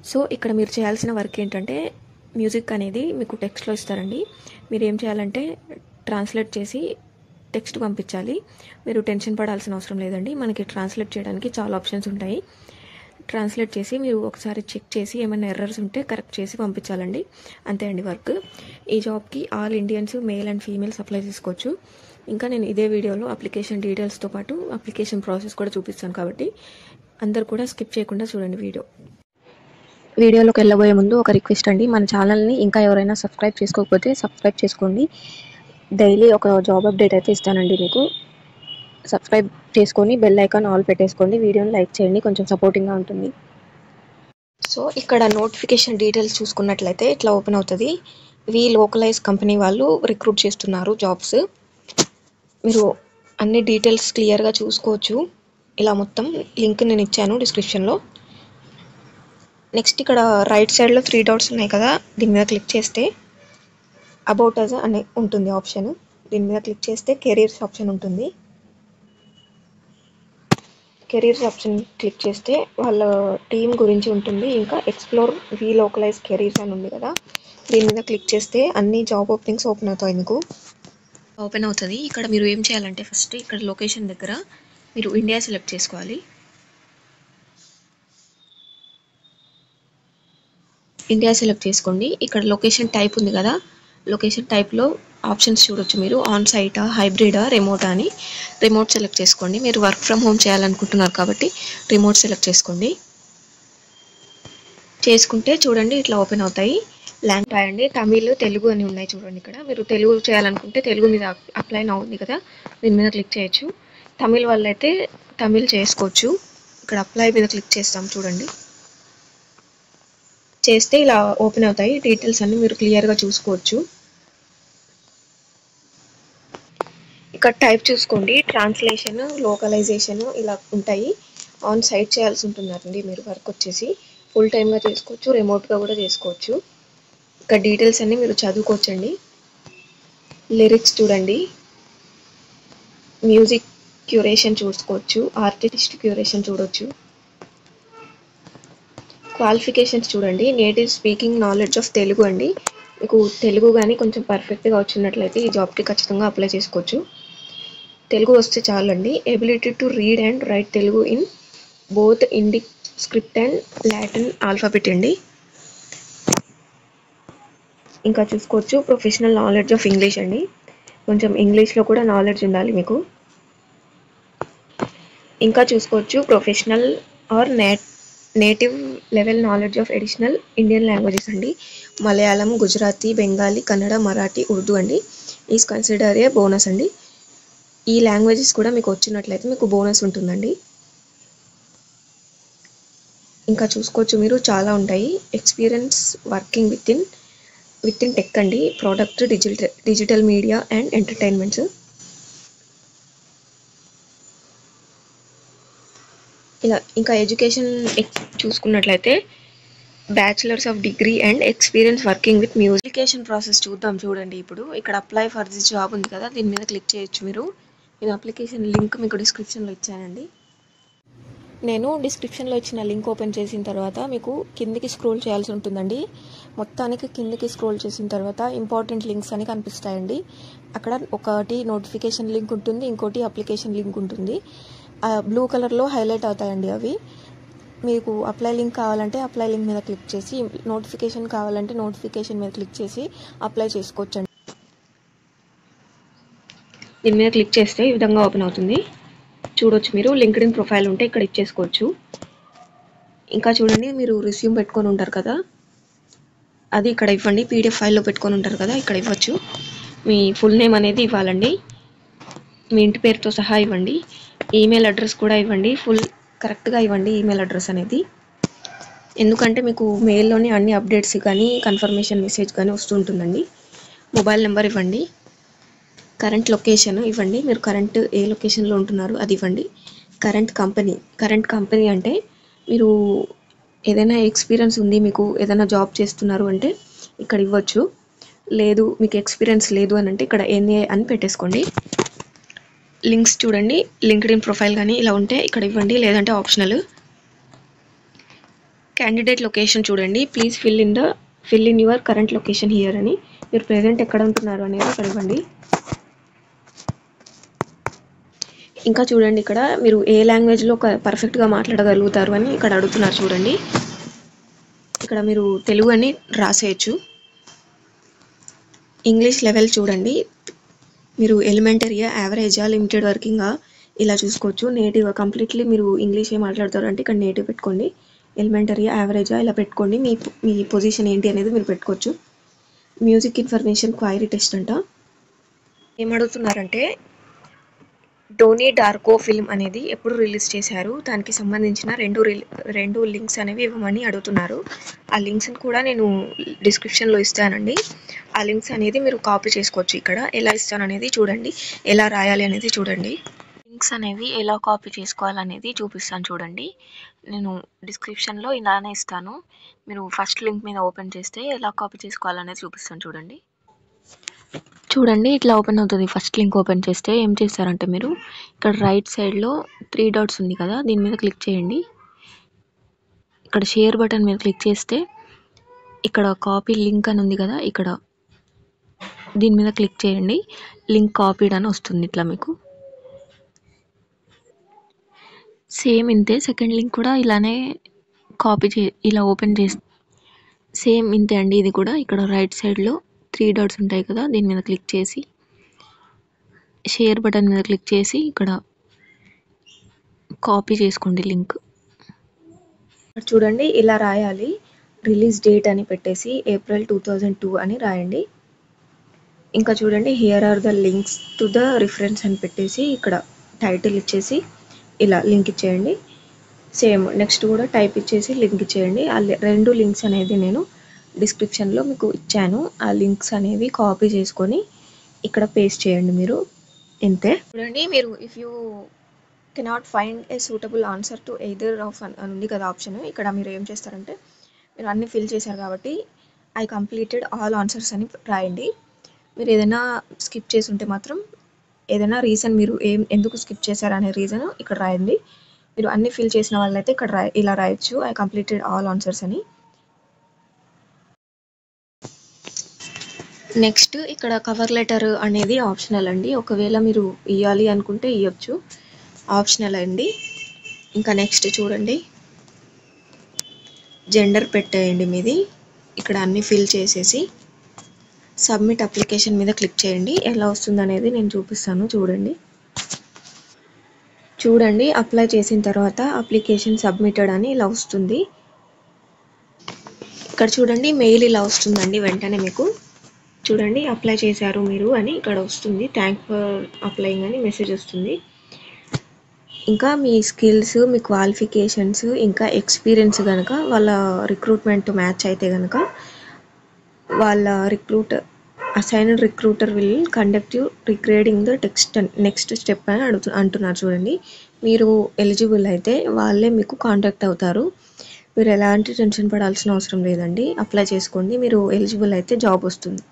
So ఇక్కడ మీరు చేయాల్సిన వర్క్ ఏంటంటే మ్యూజిక్ అనేది మీకు టెక్స్ట్లో ఇస్తారండి. మీరు ఏం చేయాలంటే ట్రాన్స్లేట్ చేసి టెక్స్ట్ పంపించాలి. మీరు టెన్షన్ పడాల్సిన అవసరం లేదండి. మనకి ట్రాన్స్లేట్ చేయడానికి చాలా ఆప్షన్స్ ఉంటాయి. ట్రాన్స్లేట్ చేసి మీరు ఒకసారి చెక్ చేసి ఏమైనా ఎర్రర్స్ ఉంటే కరెక్ట్ చేసి పంపించాలండి. అంతే అండి వర్క్. ఈ జాబ్కి all Indians male and females apply చేసుకోవచ్చు. ఇంకా నేను ఇదే వీడియోలో అప్లికేషన్ డీటెయిల్స్తో పాటు అప్లికేషన్ ప్రాసెస్ కూడా చూపిస్తాను, కాబట్టి అందరు కూడా స్కిప్ చేయకుండా చూడండి వీడియోలోకి వెళ్ళబోయే ముందు ఒక రిక్వెస్ట్ అండి, మన ఛానల్ని ఇంకా ఎవరైనా సబ్స్క్రైబ్ చేసుకోకపోతే సబ్స్క్రైబ్ చేసుకోండి. డైలీ ఒక జాబ్ అప్డేట్ అయితే ఇస్తానండి మీకు. సబ్స్క్రైబ్ చేసుకొని బెల్ ఐకాన్ ఆల్ పెట్టేసుకోండి. వీడియోని లైక్ చేయండి, కొంచెం సపోర్టింగ్గా ఉంటుంది. సో ఇక్కడ నోటిఫికేషన్ డీటెయిల్స్ చూసుకున్నట్లయితే ఇట్లా ఓపెన్ అవుతుంది. వి లోకలైజ్ కంపెనీ వాళ్ళు రిక్రూట్ చేస్తున్నారు జాబ్స్. మీరు అన్ని డీటెయిల్స్ క్లియర్గా చూసుకోవచ్చు. ఇలా మొత్తం లింక్ నేను ఇచ్చాను డిస్క్రిప్షన్లో. నెక్స్ట్ ఇక్కడ రైట్ సైడ్లో 3 డాట్స్ ఉన్నాయి కదా, దీని మీద క్లిక్ చేస్తే అబౌట్ అస్ అనే ఉంటుంది ఆప్షన్. దీని మీద క్లిక్ చేస్తే కెరీర్స్ ఆప్షన్ ఉంటుంది. కెరీర్స్ ఆప్షన్ క్లిక్ చేస్తే వాళ్ళ టీం గురించి ఉంటుంది. ఇంకా ఎక్స్ప్లోర్ వి లోకలైజ్ కెరీర్స్ అని ఉంది కదా, దీని మీద క్లిక్ చేస్తే అన్ని జాబ్ ఓపెనింగ్స్ ఓపెన్ అవుతాయి మీకు. ఓపెన్ అవుతుంది. ఇక్కడ మీరు ఏం చేయాలంటే ఫస్ట్ ఇక్కడ లొకేషన్ దగ్గర మీరు ఇండియా సెలెక్ట్ చేసుకోవాలి. ఇండియా సెలెక్ట్ చేసుకోండి. ఇక్కడ లొకేషన్ టైప్ ఉంది కదా, లొకేషన్ టైప్లో ఆప్షన్స్ చూడొచ్చు మీరు. ఆన్ సైటా, హైబ్రిడా, రిమోటా అని. రిమోట్ సెలెక్ట్ చేసుకోండి. మీరు వర్క్ ఫ్రమ్ హోమ్ చేయాలనుకుంటున్నారు కాబట్టి రిమోట్ సెలెక్ట్ చేసుకోండి. చేసుకుంటే చూడండి ఇట్లా ఓపెన్ అవుతాయి. లాంగ్వేజ్ అండి తమిళ్, తెలుగు అని ఉన్నాయి చూడండి. ఇక్కడ మీరు తెలుగు చేయాలనుకుంటే తెలుగు మీద అప్లై నౌ ఉంది కదా, దీని మీద క్లిక్ చేయొచ్చు. తమిళ్ వాళ్ళైతే తమిళ్ చేసుకోవచ్చు. ఇక్కడ అప్లై మీద క్లిక్ చేస్తాం చూడండి. చేస్తే ఇలా ఓపెన్ అవుతాయి. డీటెయిల్స్ అన్ని మీరు క్లియర్గా చూసుకోవచ్చు. ఇక్కడ టైప్ చూసుకోండి. ట్రాన్స్లేషన్, లోకలైజేషన్ ఇలా ఉంటాయి. ఆన్ సైట్ చేయాల్సి ఉంటుందండి మీరు వర్క్ వచ్చేసి. ఫుల్ టైమ్గా చేసుకోవచ్చు, రిమోట్గా కూడా చేసుకోవచ్చు. ఇక్కడ డీటెయిల్స్ అన్ని మీరు చదువుకోవచ్చండి. లిరిక్స్ చూడండి, మ్యూజిక్ క్యూరేషన్ చూసుకోవచ్చు, ఆర్టిస్ట్ క్యూరేషన్ చూడొచ్చు. క్వాలిఫికేషన్స్ చూడండి. Native speaking knowledge of Telugu అండి. మీకు తెలుగు కానీ కొంచెం పర్ఫెక్ట్గా వచ్చినట్లయితే ఈ జాబ్కి ఖచ్చితంగా అప్లై చేసుకోవచ్చు. తెలుగు వస్తే చాలండి. Ability to read and right Telugu in both Indic script and Latin alphabet అండి. ఇంకా చూసుకోవచ్చు ప్రొఫెషనల్ నాలెడ్జ్ ఆఫ్ ఇంగ్లీష్ అండి. కొంచెం ఇంగ్లీష్లో కూడా నాలెడ్జ్ ఉండాలి మీకు. ఇంకా చూసుకోవచ్చు professional are native level knowledge of additional Indian languages అండి. మలయాళం, గుజరాతీ, బెంగాలీ, కన్నడ, మరాఠీ, ఉర్దూ అండి. ఈజ్ కన్సిడర్ ఏ బోనస్ అండి. ఈ లాంగ్వేజెస్ కూడా మీకు వచ్చినట్లయితే మీకు బోనస్ ఉంటుందండి. ఇంకా చూసుకోవచ్చు మీరు చాలా ఉంటాయి. Experience working with in tech అండి, product, digital media and entertainments. ఇలా ఇంకా ఎడ్యుకేషన్ చూసుకున్నట్లయితే bachelors of degree and experience working with music. Application process చూద్దాం చూడండి. ఇప్పుడు ఇక్కడ అప్లై ఫర్ దిస్ జాబ్ ఉంది కదా, దీని మీద క్లిక్ చేయొచ్చు మీరు. నేను అప్లికేషన్ లింక్ మీకు డిస్క్రిప్షన్లో ఇచ్చానండి. నేను డిస్క్రిప్షన్లో ఇచ్చిన లింక్ ఓపెన్ చేసిన తర్వాత మీకు కిందికి స్క్రోల్ చేయాల్సి ఉంటుందండి. మొత్తానికి కిందికి స్క్రోల్ చేసిన తర్వాత ఇంపార్టెంట్ లింక్స్ అని కనిపిస్తాయండి. అక్కడ ఒకటి నోటిఫికేషన్ లింక్ ఉంటుంది, ఇంకోటి అప్లికేషన్ లింక్ ఉంటుంది. బ్లూ కలర్లో హైలైట్ అవుతాయండి అవి. మీకు అప్లై లింక్ కావాలంటే అప్లై లింక్ మీద క్లిక్ చేసి, నోటిఫికేషన్ కావాలంటే నోటిఫికేషన్ మీద క్లిక్ చేసి అప్లై చేసుకోవచ్చండి. దీని మీద క్లిక్ చేస్తే ఈ విధంగా ఓపెన్ అవుతుంది. చూడొచ్చు మీరు. లింక్డ్ఇన్ ప్రొఫైల్ ఉంటే ఇక్కడ ఇచ్చేసుకోవచ్చు. ఇంకా చూడండి మీరు రిస్యూమ్ పెట్టుకొని ఉంటారు కదా, అది ఇక్కడ ఇవ్వండి. పీడిఎఫ్ ఫైల్లో పెట్టుకొని ఉంటారు కదా, ఇక్కడ ఇవ్వచ్చు. మీ ఫుల్ నేమ్ అనేది ఇవ్వాలండి. మీ ఇంటి పేరుతో సహా ఇవ్వండి. ఈమెయిల్ అడ్రస్ కూడా ఇవ్వండి. ఫుల్ కరెక్ట్గా ఇవ్వండి ఈమెయిల్ అడ్రస్ అనేది. ఎందుకంటే మీకు మెయిల్లోనే అన్ని అప్డేట్స్ కానీ కన్ఫర్మేషన్ మెసేజ్ కానీ వస్తుంటుందండి. మొబైల్ నెంబర్ ఇవ్వండి. కరెంట్ లొకేషన్ ఇవ్వండి. మీరు కరెంట్ ఏ లొకేషన్లో ఉంటున్నారు అది ఇవ్వండి. కరెంట్ కంపెనీ అంటే మీరు ఏదైనా ఎక్స్పీరియన్స్ ఉంది, మీకు ఏదైనా జాబ్ చేస్తున్నారు అంటే ఇక్కడ ఇవ్వచ్చు. లేదు మీకు ఎక్స్పీరియన్స్ లేదు అని అంటే ఇక్కడ ఎన్ఏ అని పెట్టేసుకోండి. లింక్స్ చూడండి. లింక్డ్ఇన్ ప్రొఫైల్ కానీ ఇలా ఉంటే ఇక్కడ ఇవ్వండి, లేదంటే ఆప్షనల్. క్యాండిడేట్ లొకేషన్ చూడండి. Please fill in your current location here అని. మీరు ప్రెజెంట్ ఎక్కడ ఉంటున్నారు అనేది ఇక్కడ ఇవ్వండి. ఇంకా చూడండి, ఇక్కడ మీరు ఏ లాంగ్వేజ్లో పర్ఫెక్ట్గా మాట్లాడగలుగుతారు అని ఇక్కడ అడుగుతున్నారు చూడండి. ఇక్కడ మీరు తెలుగు అని రాసేయచ్చు. ఇంగ్లీష్ లెవెల్ చూడండి, మీరు ఎలిమెంటరీయా, యావరేజా, లిమిటెడ్ వర్కింగా ఇలా చూసుకోవచ్చు. నేటివ్ కంప్లీట్లీ మీరు ఇంగ్లీషే మాట్లాడతారు అంటే ఇక్కడ నేటివ్ పెట్టుకోండి. ఎలిమెంటరీయా, యావరేజా ఇలా పెట్టుకోండి. మీ పొజిషన్ ఏంటి అనేది మీరు పెట్టుకోవచ్చు. మ్యూజిక్ ఇన్ఫర్మేషన్ క్వైరీ టెస్ట్ అంట. ఏమడుగుతున్నారంటే డోనీ డార్కో ఫిల్మ్ అనేది ఎప్పుడు రిలీజ్ చేశారు, దానికి సంబంధించిన రెండు లింక్స్ అనేవి ఇవ్వమని అడుగుతున్నారు. ఆ లింక్స్ని కూడా నేను డిస్క్రిప్షన్లో ఇస్తానండి. ఆ లింక్స్ అనేది మీరు కాపీ చేసుకోవచ్చు. ఇక్కడ ఎలా ఇస్తాను అనేది చూడండి, ఎలా రాయాలి అనేది చూడండి. లింక్స్ అనేవి ఎలా కాపీ చేసుకోవాలనేది చూపిస్తాను చూడండి. నేను డిస్క్రిప్షన్లో ఇలానే ఇస్తాను. మీరు ఫస్ట్ లింక్ మీద ఓపెన్ చేస్తే ఎలా కాపీ చేసుకోవాలనేది చూపిస్తాను చూడండి. చూడండి, ఇట్లా ఓపెన్ అవుతుంది. ఫస్ట్ లింక్ ఓపెన్ చేస్తే ఏం చేస్తారంటే మీరు ఇక్కడ రైట్ సైడ్లో 3 డాట్స్ ఉంది కదా, దీని మీద క్లిక్ చేయండి. ఇక్కడ షేర్ బటన్ మీద క్లిక్ చేస్తే ఇక్కడ కాపీ లింక్ అని ఉంది కదా, ఇక్కడ దీని మీద క్లిక్ చేయండి. లింక్ కాపీడ్ అని వస్తుంది ఇట్లా మీకు. సేమ్ ఇంతే, సెకండ్ లింక్ కూడా ఇలానే ఇలా ఓపెన్ చేస్తే సేమ్ ఇంతే అండి. ఇది కూడా ఇక్కడ రైట్ సైడ్లో 3 డాట్స్ ఉంటాయి కదా, దీని మీద క్లిక్ చేసి షేర్ బటన్ మీద క్లిక్ చేసి ఇక్కడ కాపీ చేసుకోండి లింక్. చూడండి, ఇలా రాయాలి. రిలీజ్ డేట్ అని పెట్టేసి April 2002 అని రాయండి. ఇంకా చూడండి, here are the links to the reference అని పెట్టేసి ఇక్కడ టైటిల్ ఇచ్చేసి ఇలా లింక్ ఇచ్చేయండి. సేమ్ నెక్స్ట్ కూడా టైప్ ఇచ్చేసి లింక్ ఇచ్చేయండి. ఆ 2 లింక్స్ అనేది నేను డిస్క్రిప్షన్లో మీకు ఇచ్చాను. ఆ లింక్స్ అనేవి కాపీ చేసుకొని ఇక్కడ పేస్ట్ చేయండి మీరు. ఇంతే. చూడండి, మీరు if you cannot find a suitable answer to either of అని ఉంది కదా ఆప్షన్, ఇక్కడ మీరు ఏం చేస్తారంటే మీరు అన్నీ ఫిల్ చేశారు కాబట్టి ఐ కంప్లీటెడ్ ఆల్ ఆన్సర్స్ అని రాయండి. మీరు ఏదైనా స్కిప్ చేసి ఉంటే మాత్రం ఏదైనా రీజన్, మీరు ఎందుకు స్కిప్ చేశారు అనే రీజన్ ఇక్కడ రాయండి. మీరు అన్ని ఫిల్ చేసిన వాళ్ళైతే ఇక్కడ ఇలా రాయొచ్చు, ఐ కంప్లీటెడ్ ఆల్ ఆన్సర్స్ అని. నెక్స్ట్ ఇక్కడ కవర్ లెటర్ అనేది ఆప్షనల్ అండి. ఒకవేళ మీరు ఇవ్వాలి అనుకుంటే ఇవ్వచ్చు, ఆప్షనల్ అండి. ఇంకా నెక్స్ట్ చూడండి, జెండర్ పెట్టేయండి మీది. ఇక్కడ అన్ని ఫిల్ చేసేసి సబ్మిట్ అప్లికేషన్ మీద క్లిక్ చేయండి. ఎలా వస్తుంది అనేది నేను చూపిస్తాను చూడండి. చూడండి, అప్లై చేసిన తర్వాత అప్లికేషన్ సబ్మిటెడ్ అని ఇలా వస్తుంది. ఇక్కడ చూడండి, మెయిల్ ఇలా వస్తుందండి వెంటనే మీకు. చూడండి, అప్లై చేశారు మీరు అని ఇక్కడ వస్తుంది. థ్యాంక్ ఫర్ అప్లయింగ్ అని మెసేజ్ వస్తుంది. ఇంకా మీ స్కిల్స్, మీ క్వాలిఫికేషన్స్, ఇంకా ఎక్స్పీరియన్స్ కనుక వాళ్ళ రిక్రూట్మెంట్ మ్యాచ్ అయితే కనుక వాళ్ళ assigned recruiter will conduct you regarding the next step అని అంటున్నారు చూడండి. మీరు ఎలిజిబుల్ అయితే వాళ్ళే మీకు కాంటాక్ట్ అవుతారు. మీరు ఎలాంటి టెన్షన్ పడాల్సిన అవసరం లేదండి. అప్లై చేసుకోండి, మీరు ఎలిజిబుల్ అయితే జాబ్ వస్తుంది.